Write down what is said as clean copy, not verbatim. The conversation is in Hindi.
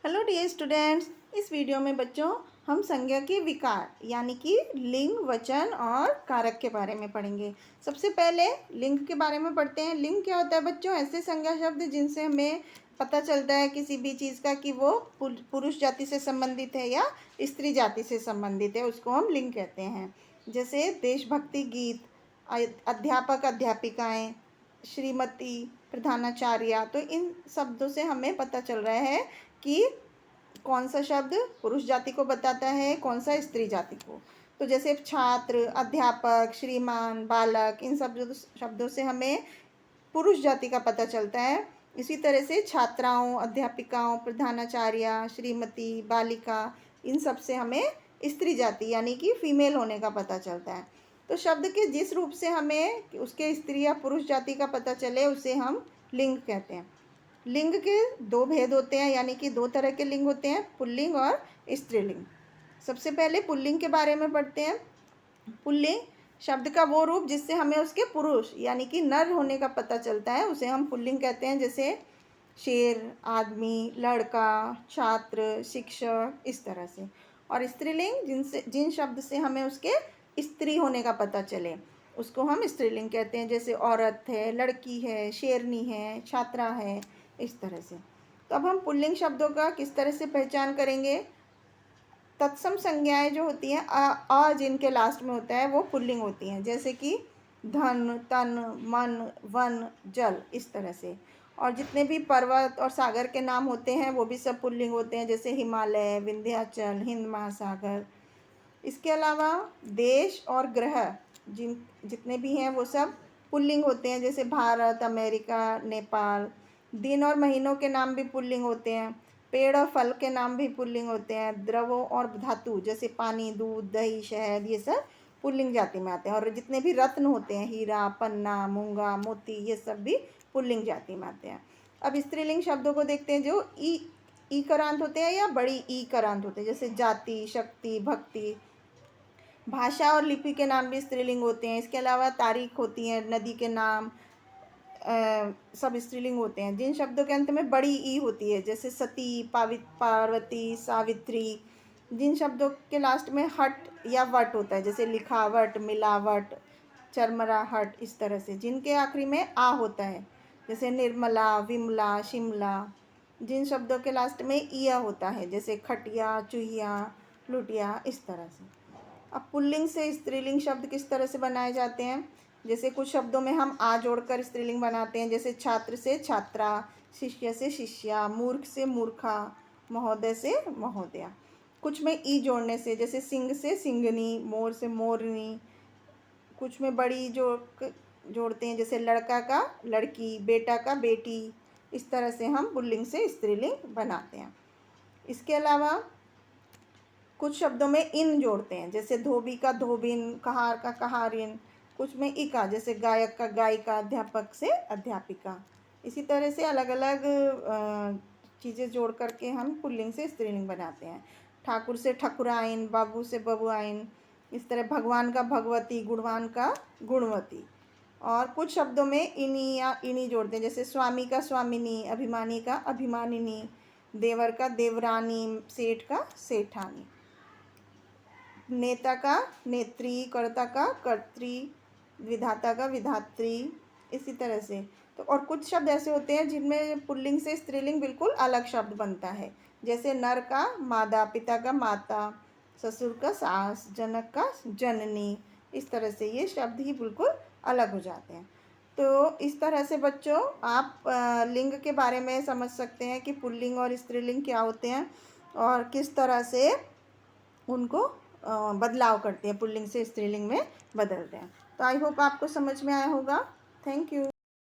हेलो डियर स्टूडेंट्स, इस वीडियो में बच्चों हम संज्ञा के विकार यानी कि लिंग, वचन और कारक के बारे में पढ़ेंगे। सबसे पहले लिंग के बारे में पढ़ते हैं। लिंग क्या होता है बच्चों? ऐसे संज्ञा शब्द जिनसे हमें पता चलता है किसी भी चीज़ का कि वो पुरुष जाति से संबंधित है या स्त्री जाति से संबंधित है, उसको हम लिंग कहते हैं। जैसे देशभक्ति गीत, अध्यापक अध्यापिकाएँ, श्रीमती, प्रधानाचार्य। तो इन शब्दों से हमें पता चल रहा है कि कौन सा शब्द पुरुष जाति को बताता है, कौन सा स्त्री जाति को। तो जैसे छात्र, अध्यापक, श्रीमान, बालक, इन शब्दों से हमें पुरुष जाति का पता चलता है। इसी तरह से छात्राओं, अध्यापिकाओं, प्रधानाचार्य, श्रीमती, बालिका, इन सब से हमें स्त्री जाति यानी कि फीमेल होने का पता चलता है। तो शब्द के जिस रूप से हमें उसके स्त्री या पुरुष जाति का पता चले उसे हम लिंग कहते हैं। लिंग के दो भेद होते हैं, यानी कि दो तरह के लिंग होते हैं, पुल्लिंग और स्त्रीलिंग। सबसे पहले पुल्लिंग के बारे में पढ़ते हैं। पुल्लिंग शब्द का वो रूप जिससे हमें उसके पुरुष यानी कि नर होने का पता चलता है, उसे हम पुल्लिंग कहते हैं। जैसे शेर, आदमी, लड़का, छात्र, शिक्षक, इस तरह से। और स्त्रीलिंग जिन शब्द से हमें उसके स्त्री होने का पता चले उसको हम स्त्रीलिंग कहते हैं। जैसे औरत है, लड़की है, शेरनी है, छात्रा है, इस तरह से। तो अब हम पुल्लिंग शब्दों का किस तरह से पहचान करेंगे? तत्सम संज्ञाएं जो होती हैं अ जिनके लास्ट में होता है वो पुल्लिंग होती हैं। जैसे कि धन, तन, मन, वन, जल, इस तरह से। और जितने भी पर्वत और सागर के नाम होते हैं वो भी सब पुल्लिंग होते हैं। जैसे हिमालय, विंध्याचल, हिंद महासागर। इसके अलावा देश और ग्रह जितने भी हैं वो सब पुल्लिंग होते हैं। जैसे भारत, अमेरिका, नेपाल। दिन और महीनों के नाम भी पुल्लिंग होते हैं। पेड़ और फल के नाम भी पुल्लिंग होते हैं। द्रवों और धातु जैसे पानी, दूध, दही, शहद, ये सब पुल्लिंग जाति में आते हैं। और जितने भी रत्न होते हैं, हीरा, पन्ना, मूंगा, मोती, ये सब भी पुल्लिंग जाति में आते हैं। अब स्त्रीलिंग शब्दों को देखते हैं जो ई करांत होते हैं या बड़ी ई करांत होते हैं। जैसे जाति, शक्ति, भक्ति। भाषा और लिपि के नाम भी स्त्रीलिंग होते हैं। इसके अलावा तारीख होती है, नदी के नाम, सब स्त्रीलिंग होते हैं। जिन शब्दों के अंत में बड़ी ई होती है, जैसे सती, पार्वती, सावित्री। जिन शब्दों के लास्ट में हट या वट होता है, जैसे लिखावट, मिलावट, चरमराहट, इस तरह से। जिनके आखिरी में आ होता है, जैसे निर्मला, विमला, शिमला। जिन शब्दों के लास्ट में इया होता है, जैसे खटिया, चूहिया, लुटिया, इस तरह से। अब पुल्लिंग से स्त्रीलिंग शब्द किस तरह से बनाए जाते हैं? जैसे कुछ शब्दों में हम आ जोड़कर स्त्रीलिंग बनाते हैं। जैसे छात्र से छात्रा, शिष्य से शिष्या, मूर्ख से मूर्खा, महोदय से महोदया। कुछ में ई जोड़ने से, जैसे सिंह से सिंगनी, मोर से मोरनी। कुछ में बड़ी जोड़ते हैं, जैसे लड़का का लड़की, बेटा का बेटी। इस तरह से हम पुल्लिंग से स्त्रीलिंग बनाते हैं। इसके अलावा कुछ शब्दों में इन जोड़ते हैं, जैसे धोबी का धोबिन, कहार का कहारिन। कुछ में इका, जैसे गायक का गायिका, अध्यापक से अध्यापिका। इसी तरह से अलग अलग चीज़ें जोड़ करके हम पुल्लिंग से स्त्रीलिंग बनाते हैं। ठाकुर से ठकुराइन, बाबू से बबुआइन। इस तरह भगवान का भगवती, गुणवान का गुणवती। और कुछ शब्दों में इनी या इनी जोड़ते हैं, जैसे स्वामी का स्वामिनी, अभिमानी का अभिमानिनी, देवर का देवरानी, सेठ का सेठानी। नेता का नेत्री, कर्ता का कर्त्री, विधाता का विधात्री, इसी तरह से। तो और कुछ शब्द ऐसे होते हैं जिनमें पुल्लिंग से स्त्रीलिंग बिल्कुल अलग शब्द बनता है। जैसे नर का मादा, पिता का माता, ससुर का सास, जनक का जननी। इस तरह से ये शब्द ही बिल्कुल अलग हो जाते हैं। तो इस तरह से बच्चों आप लिंग के बारे में समझ सकते हैं कि पुल्लिंग और स्त्रीलिंग क्या होते हैं और किस तरह से उनको बदलाव करते हैं, पुल्लिंग से स्त्रीलिंग में बदलते हैं। तो आई होप आपको समझ में आया होगा। Thank you.